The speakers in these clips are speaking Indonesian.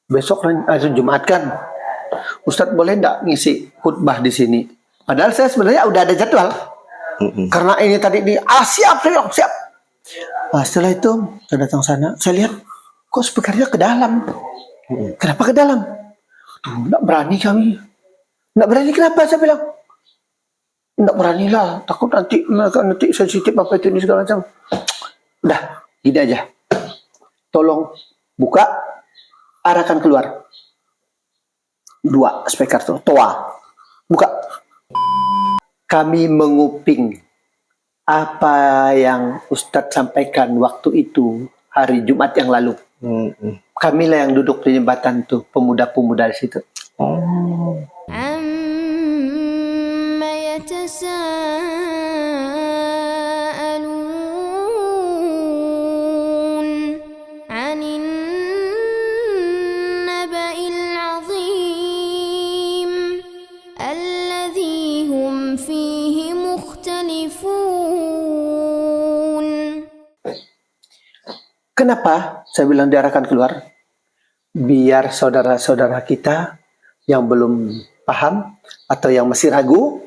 besok Jumat kan, Ustadz boleh nggak ngisi khutbah di sini? Padahal saya sebenarnya udah ada jadwal. Karena ini tadi siap. Setelah itu saya datang sana, saya lihat kok speakernya ke dalam. Kenapa ke dalam? Tuh, nggak berani kami. Nggak berani kenapa? Saya bilang nggak berani lah, takut nanti sensitif apa itu ini segala macam. Udah, gini aja. Tolong buka, arahkan keluar. 2 speaker tuh, toa. Buka. Kami menguping apa yang Ustadz sampaikan waktu itu hari Jumat yang lalu. Kamilah yang duduk di jembatan tuh, pemuda-pemuda di situ. Amma yatasaalun 'anin naba'il 'azim alladzi hum fihi mukhtalifun. Kenapa saya bilang diarahkan keluar? Biar saudara-saudara kita yang belum paham atau yang masih ragu,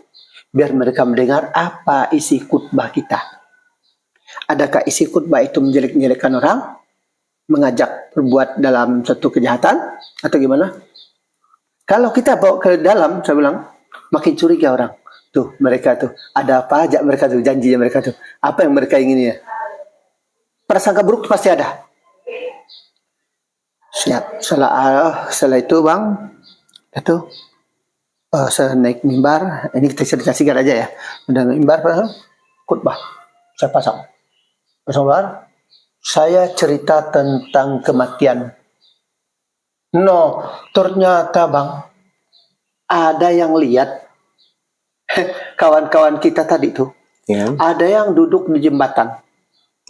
biar mereka mendengar apa isi khutbah kita. Adakah isi khutbah itu menjelek-jelekkan orang, mengajak berbuat dalam satu kejahatan, atau gimana? Kalau kita bawa ke dalam, saya bilang, makin curiga orang. Tuh, mereka tuh, ada apa aja mereka tuh, janjinya mereka tuh. Apa yang mereka ingin ya? Prasangka buruk pasti ada. Siap. Setelah itu bang, itu saya naik mimbar. Ini kita cerita singkat aja ya. Udah mimbar, khutbah. Saya pasang bar. Saya cerita tentang kematian. No, ternyata bang, ada yang lihat kawan-kawan kita tadi tuh. Ya. Ada yang duduk di jembatan.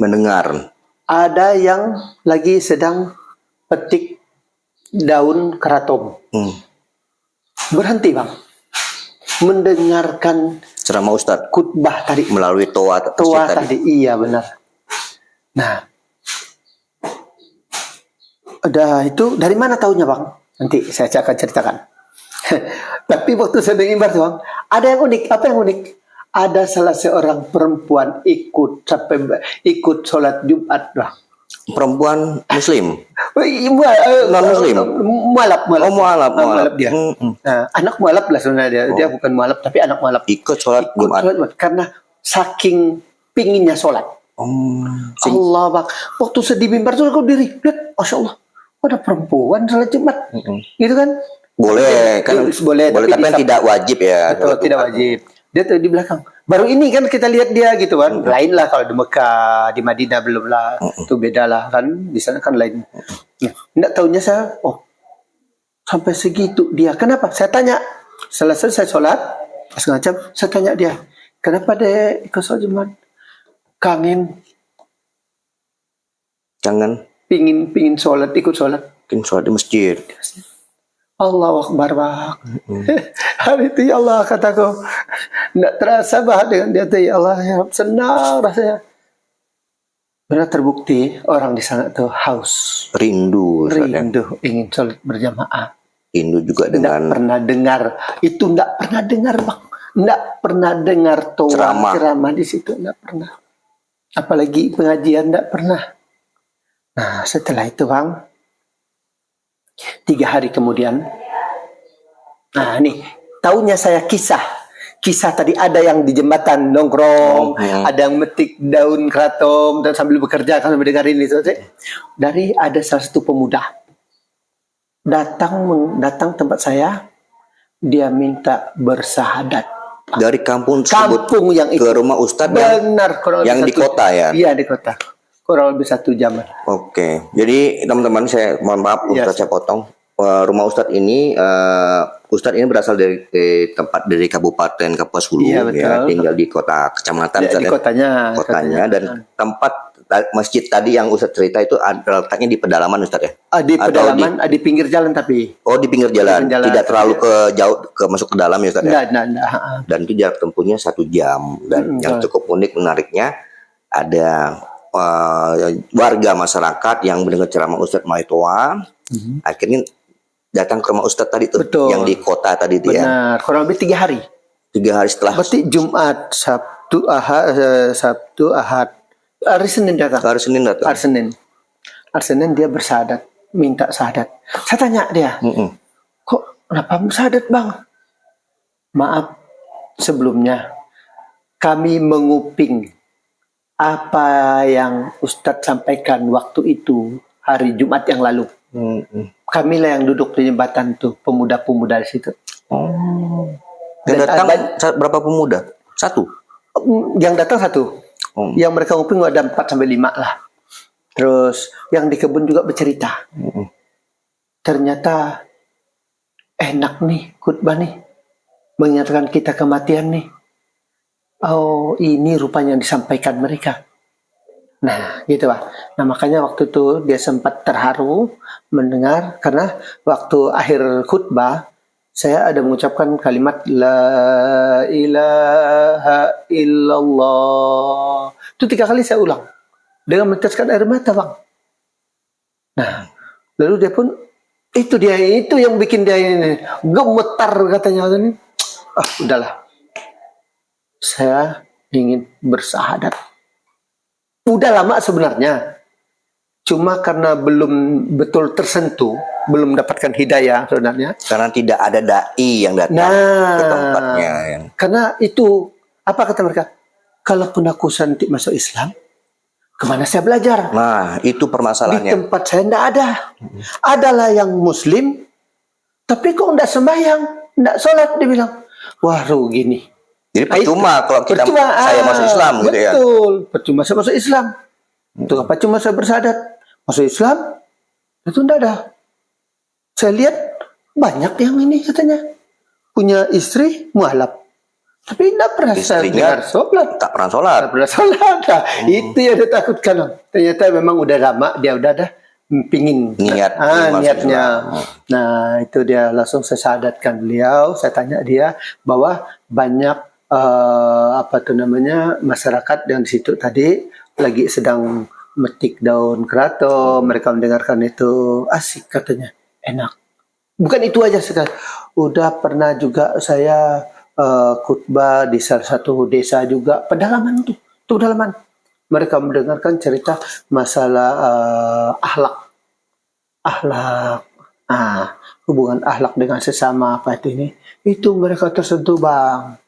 Mendengar. Ada yang lagi sedang petik daun keraton. Berhenti bang, mendengarkan Ceramah Ustadz khutbah tadi melalui toa tadi. Iya benar. Nah, udah itu dari mana taunya bang? Nanti saya akan ceritakan. Tapi waktu saya mimbar tuh bang, ada yang unik. Apa yang unik? Ada salah seorang perempuan ikut sholat Jumat bang. perempuan Muslim, Non Muslim. Mualaf dia. Nah, anak mualaf lah sebenarnya dia bukan mualaf tapi anak mualaf. Ikut sholat Jumat Karena saking pinginnya sholat. Allah bang, waktu sedih mimbar tuh aku diri lihat, masya Allah, ada perempuan sholat Jumat, gitu kan? Boleh kan? Boleh tapi kan tidak wajib ya. Betul, tidak wajib. Dia tuh di belakang. Baru ini kan kita lihat dia gitu kan. Lain lah kalau di Mekah, di Madinah belum lah. Itu beda lah kan. Di sana kan lain. Nah, enggak tahunya saya, sampai segitu dia. Kenapa? Saya tanya. Setelah selesai sholat, pas ngajam, saya tanya dia. Kenapa dia ikut sholat Jumat? Kangen. Pingin sholat, ikut sholat. Mungkin sholat di masjid. Allahu Akbar bang. Hari itu ya Allah kataku, tidak terasa bah dengan dia tuh ya Allah, ya senang rasanya. Benar terbukti orang di sana tuh haus, rindu ingin sholat berjamaah. Rindu juga dengan tidak pernah dengar itu, tidak pernah dengar bang, tidak pernah dengar ceramah di situ, tidak pernah. Apalagi pengajian tidak pernah. Nah setelah itu bang, 3 hari kemudian, nah nih tahunya saya kisah tadi ada yang di jembatan nongkrong, ada yang metik daun keraton dan sambil bekerja kan sambil dengerin itu. Dari ada salah satu pemuda datang tempat saya, dia minta bersahadat dari kampung yang ke rumah Ustadz. Benar, yang di kota ya? Iya di kota. Kurang lebih 1 jam. Oke, jadi teman-teman saya mohon maaf Ustadz saya potong. Rumah Ustadz ini berasal dari tempat dari Kabupaten Kapuas Hulu, ya, tinggal di kota kecamatan di kotanya dan tempat masjid tadi yang Ustadz cerita itu letaknya di pedalaman Ustadz ya? Di pedalaman, di pinggir jalan tapi. Oh di pinggir jalan, tidak terlalu masuk ke dalam ya Ustadz ya? Enggak. Dan itu jarak tempuhnya 1 jam dan yang cukup unik menariknya ada warga masyarakat yang mendengar ceramah Ustadz Maitoa, akhirnya datang ke rumah Ustadz tadi tuh, Betul. yang di kota tadi tuh ya. Benar, kurang lebih 3 hari. 3 hari setelah Berarti Jumat, Sabtu, Ahad. Hari Senin datang. hari Senin datang. Hari Senin. Hari Senin dia bersahadat, minta syahadat. Saya tanya dia, kok kenapa syahadat bang? Maaf, sebelumnya kami menguping apa yang Ustadz sampaikan waktu itu hari Jumat yang lalu. Kamilah yang duduk di jembatan tuh, pemuda-pemuda di situ. Yang Dan datang ada- berapa pemuda? 1. Yang datang 1. Yang mereka nguping ada 4 sampai 5 lah. Terus yang di kebun juga bercerita. Ternyata enak nih khutbah nih. Mengingatkan kita kematian nih. Oh, ini rupanya yang disampaikan mereka. Nah, gitu Pak. Nah, makanya waktu itu dia sempat terharu mendengar karena waktu akhir khutbah saya ada mengucapkan kalimat La ilaha illallah. Itu 3 kali saya ulang. Dengan meneteskan air mata, Bang. Nah, lalu dia pun, itu yang bikin dia ini gemetar katanya. Udahlah. Saya ingin bersahadat. Udah lama sebenarnya. Cuma karena belum betul tersentuh, belum mendapatkan hidayah sebenarnya. Karena tidak ada dai yang datang ke tempatnya. Karena itu, apa kata mereka? Kalaupun aku nanti masuk Islam, kemana saya belajar? Nah, itu Di permasalahannya. tempat saya tidak ada. Adalah yang Muslim, tapi kok tidak sembahyang, tidak sholat, dia bilang. Wah, rugi nih. Jadi percuma kalau kita saya masuk Islam gitu ya. Betul, percuma saya masuk Islam. Untuk apa cuma saya bersahadat? Masuk Islam, itu tidak ada. Saya lihat banyak yang ini katanya. Punya istri, mualaf. Tapi tidak pernah saya Istrinya dengar sholat. tak pernah sholat. Tak pernah sholat. Nah, itu yang dia takutkan. Ternyata memang udah lama, dia udah ada pingin Niatnya. niatnya. Nah, itu dia langsung saya syahadatkan beliau. Saya tanya dia bahwa banyak masyarakat yang di situ tadi lagi sedang metik daun keraton. Mereka mendengarkan itu asik katanya, enak. Bukan itu aja sekali. Udah pernah juga saya khutbah di salah satu desa juga, pedalaman itu pedalaman. Mereka mendengarkan cerita masalah akhlak, hubungan akhlak dengan sesama apa itu mereka tersentuh bang.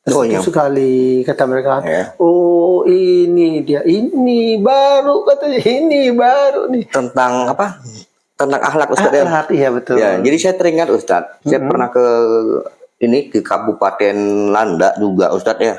Tersentuh sekali kata mereka. Oh ini dia, ini baru katanya, ini baru nih. Tentang apa? Tentang akhlak Ustaz ya. Akhlak, iya betul. Ya, jadi saya teringat Ustaz, saya pernah ke Kabupaten Landak juga Ustaz ya.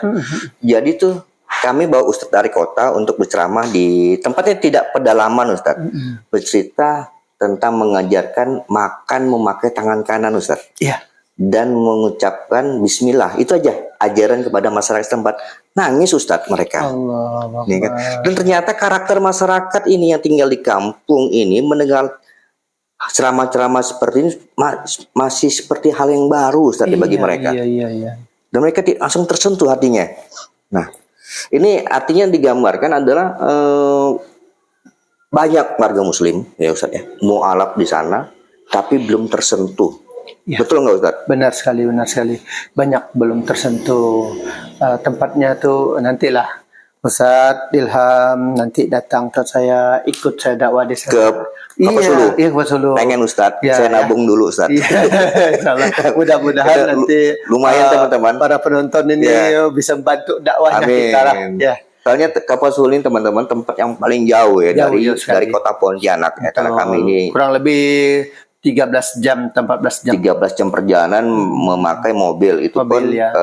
Jadi tuh kami bawa Ustaz dari kota untuk berceramah di tempatnya tidak pedalaman Ustaz. Bercerita tentang mengajarkan makan memakai tangan kanan Ustaz. Iya. Dan mengucapkan bismillah. Itu aja ajaran kepada masyarakat setempat. Nangis Ustaz mereka. Allah. Ya kan? Dan ternyata karakter masyarakat ini yang tinggal di kampung ini mendengar ceramah-ceramah seperti ini masih seperti hal yang baru Ustaz bagi mereka. Iya. Dan mereka langsung tersentuh hatinya. Nah, ini artinya digambarkan adalah banyak warga Muslim ya Ustaz ya, mualaf di sana, tapi belum tersentuh. Ya. Betul nggak Ustaz? Benar sekali. Banyak belum tersentuh. Tempatnya tuh nantilah Ustaz Ilham nanti datang ke saya, ikut saya dakwah di sana. Ke Sulu. Iya, ke Sulu. Pengen Ustaz, Ya, saya nabung dulu Ustaz. Iya. Mudah-mudahan nanti lumayan teman-teman. para penonton ini bisa membantu dakwahnya kita lah. Ya. Soalnya Kapal Sulu ini teman-teman tempat yang paling jauh ya dari kota Pontianak ya, karena kami ini kurang lebih 13 jam, 14 jam. 13 jam perjalanan memakai mobil itu pun ya.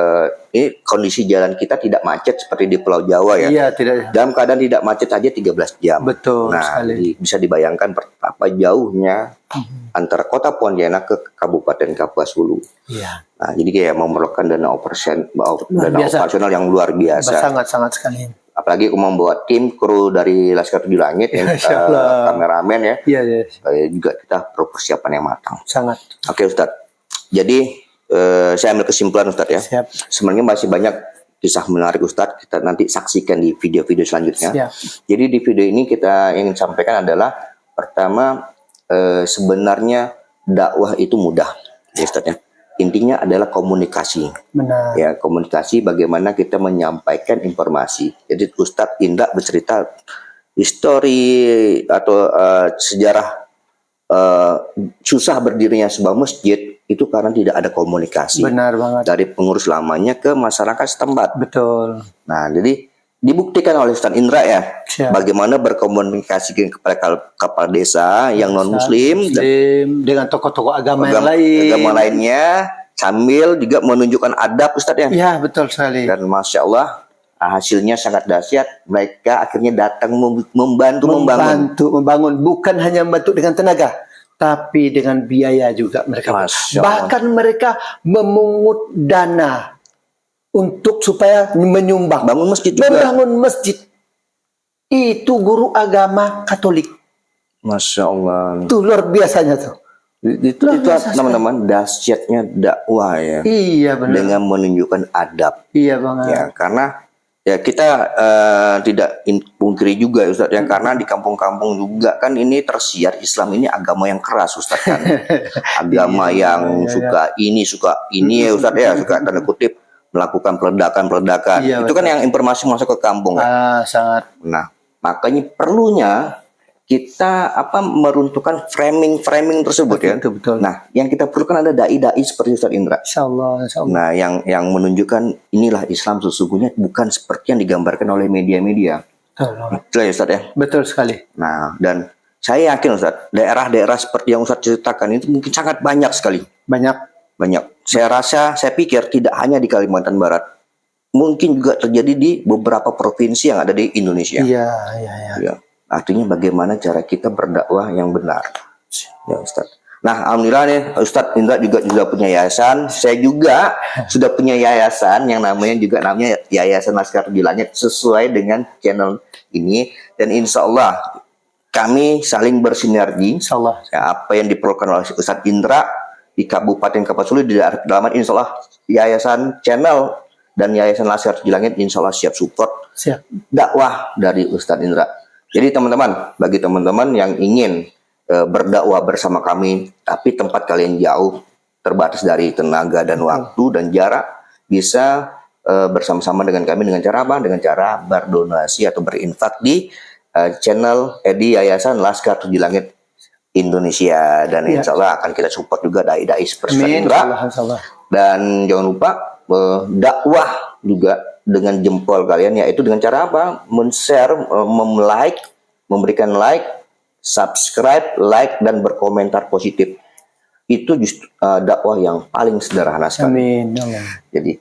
Ini kondisi jalan kita tidak macet seperti di Pulau Jawa ya. Iya, tidak. Dalam keadaan tidak macet saja 13 jam. Betul sekali. Bisa dibayangkan betapa jauhnya antara kota Pontianak ke Kabupaten Kapuas Hulu. Iya. Nah, jadi kayak memerlukan dana operasional yang luar biasa. Sangat sekali. Apalagi aku membawa tim kru dari Laskar Tujuh Langit ya, kameramen ya. Iya. Juga kita perlu persiapan yang matang. Sangat. Oke Ustadz. Jadi saya ambil kesimpulan Ustadz ya. Siap. Sebenarnya masih banyak kisah menarik Ustadz. Kita nanti saksikan di video-video selanjutnya. Siap. Jadi di video ini kita ingin sampaikan adalah pertama sebenarnya dakwah itu mudah, ya Ustaz ya. Intinya adalah komunikasi. Benar. Ya, komunikasi bagaimana kita menyampaikan informasi. Jadi Ustadz Indra bercerita histori atau sejarah susah berdirinya sebuah masjid itu karena tidak ada komunikasi Benar banget. dari pengurus lamanya ke masyarakat setempat. Betul. Nah, jadi dibuktikan oleh Ustadz Indra ya, Siap. bagaimana berkomunikasi kepada kepala desa yang non Muslim dan dengan tokoh-tokoh agama yang lain. agama lainnya, sambil juga menunjukkan adab Ustadz ya. Ya, betul sekali. Dan Masya Allah hasilnya sangat dahsyat. Mereka akhirnya datang membantu membangun, bukan hanya membantu dengan tenaga, tapi dengan biaya juga mereka. Masya Allah. Bahkan mereka memungut dana untuk supaya menyumbang, Bangun masjid juga. membangun masjid. Itu guru agama Katolik. Masya Allah. Itu luar biasanya tuh. Itu biasa teman-teman dahsyatnya dakwah ya. Iya benar. Dengan menunjukkan adab. Iya banget. Ya, karena ya kita tidak pungkiri juga Ustaz ya, karena di kampung-kampung juga kan ini tersiar Islam ini agama yang keras Ustaz kan. Agama yang suka ini ya Ustaz ya, suka tanda kutip melakukan peledakan. Iya, itu kan yang informasi masuk ke kampung kan. Sangat. Nah, makanya perlunya kita meruntuhkan framing tersebut ya. Betul. Nah, yang kita perlukan ada dai-dai seperti Ustaz Indra. Insyaallah. Nah, yang menunjukkan inilah Islam sesungguhnya, bukan seperti yang digambarkan oleh media-media. Betul ya Ustaz ya? Betul sekali. Nah, dan saya yakin Ustaz, daerah-daerah seperti yang Ustaz ceritakan itu mungkin sangat banyak sekali. Banyak. Saya pikir tidak hanya di Kalimantan Barat. Mungkin juga terjadi di beberapa provinsi yang ada di Indonesia. Iya. Ya. Artinya bagaimana cara kita berdakwah yang benar. Ya Ustaz. Nah, alhamdulillah nih Ustaz Indra juga punya yayasan. Saya juga sudah punya yayasan yang namanya Yayasan Laskar di Langit, sesuai dengan channel ini, dan insya Allah kami saling bersinergi. Insya Allah. Ya, apa yang diperlukan oleh Ustaz Indra di Kabupaten Kapuasulu di dalam insya Allah Yayasan Channel dan Yayasan Laskar di Langit insya Allah siap support dakwah dari Ustaz Indra. Jadi teman-teman, bagi teman-teman yang ingin berdakwah bersama kami, tapi tempat kalian jauh, terbatas dari tenaga dan waktu dan jarak, bisa bersama-sama dengan kami dengan cara apa? Dengan cara berdonasi atau berinfak di channel di Yayasan Laskar di Langit Indonesia, dan insya Allah akan kita support juga dai-dai seperti Indra. Dan jangan lupa dakwah juga dengan jempol kalian, yaitu dengan cara apa? Men-share, memberikan like, subscribe, like, dan berkomentar positif. Itu justru dakwah yang paling sederhana sekali. Amin. Jadi,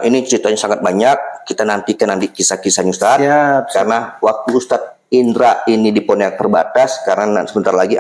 ini ceritanya sangat banyak. Kita nantikan kisah-kisahnya Ustaz. Karena waktu Ustaz Indra ini di Pontianak terbatas, karena sebentar lagi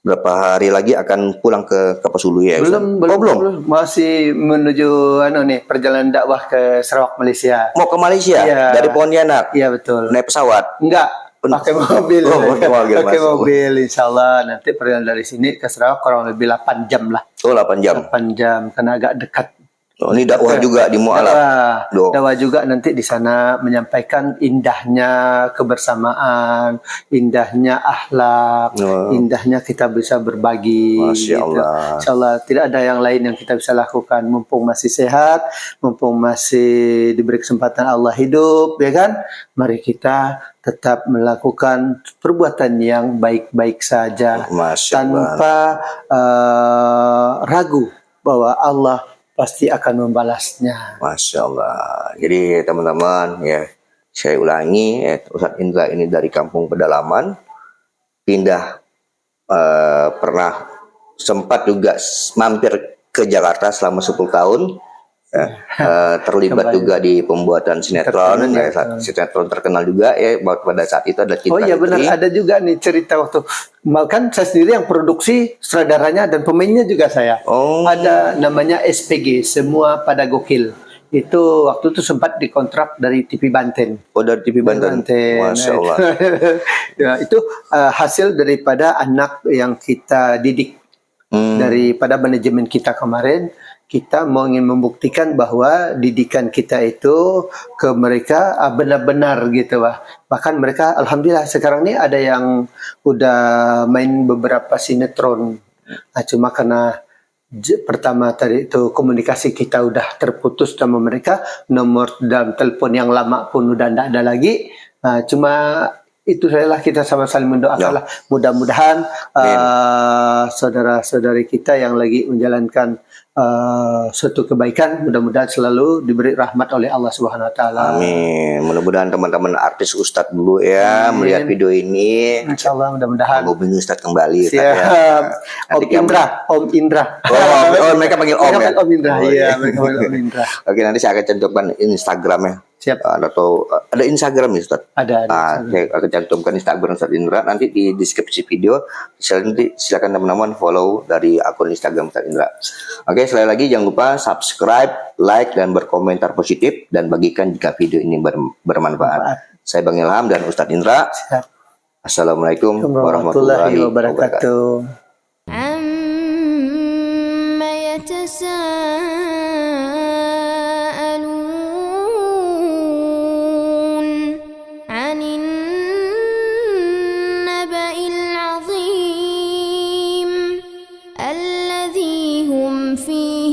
berapa hari lagi akan pulang ke Kapuasulu ya. Belum. Masih menuju perjalanan dakwah ke Sarawak, Malaysia. Mau ke Malaysia? Dari Pontianak? Iya betul. Naik pesawat? Enggak, pakai mobil. Pakai mobil, insya Allah. Nanti perjalanan dari sini ke Sarawak kurang lebih 8 jam lah. 8 jam? 8 jam, karena agak dekat. Ini dakwah juga di Mu'alaf. Dakwah juga nanti di sana menyampaikan indahnya kebersamaan, indahnya akhlak, indahnya kita bisa berbagi. Masya Allah. Insya Allah tidak ada yang lain yang kita bisa lakukan. Mumpung masih sehat, mumpung masih diberi kesempatan Allah hidup, ya kan? Mari kita tetap melakukan perbuatan yang baik-baik saja, tanpa ragu bahwa Allah pasti akan membalasnya. Masya Allah. Jadi teman-teman ya, saya ulangi, Ustaz Indra ini dari kampung pedalaman, pindah pernah sempat juga mampir ke Jakarta selama 10 tahun. Terlibat juga di pembuatan sinetron, sinetron terkenal juga ya. Pada saat itu ada Cinta. Oh iya benar, ada juga nih cerita waktu kan saya sendiri yang produksi, sutradaranya dan pemainnya juga saya. Ada namanya SPG, Semua Pada Gokil. Itu waktu itu sempat dikontrak dari TV Banten. Dari TV Banten. Masya Allah. Ya, itu hasil daripada anak yang kita didik. Daripada manajemen kita kemarin, kita mau ingin membuktikan bahwa didikan kita itu ke mereka benar-benar gitu lah. Bahkan mereka alhamdulillah sekarang ini ada yang udah main beberapa sinetron Nah, cuma karena pertama tadi itu komunikasi kita udah terputus sama mereka, nomor dan telepon yang lama pun udah tidak ada lagi. Nah, cuma itu sajalah, kita sama saling mendoakan lah. Mudah-mudahan saudara-saudari kita yang lagi menjalankan suatu kebaikan, mudah-mudahan selalu diberi rahmat oleh Allah Subhanahu Wa Taala. Amin. Mudah-mudahan teman-teman artis Ustadz dulu ya melihat video ini. Insya Allah mudah-mudahan. Menghubungi Ustadz kembali. Ustadz, Siap. ya. Om Nanti Indra, Om Indra. Oh, mereka panggil Om ya. Om Indra, iya, mereka panggil Om Indra. Oke, nanti saya akan cantumkan Instagramnya. Siap. Atau ada Instagram ya Ustadz? Ada. Saya akan cantumkan Instagram Ustadz Indra. Nanti di deskripsi video silakan teman-teman follow dari akun Instagram Ustadz Indra. Oke, sekali lagi jangan lupa subscribe, like, dan berkomentar positif, dan bagikan jika video ini bermanfaat. Saya Bang Ilham dan Ustadz Indra. Siap. Assalamualaikum warahmatullahi wabarakatuh. عما يتساءلون عن النبأ العظيم الذي هم فيه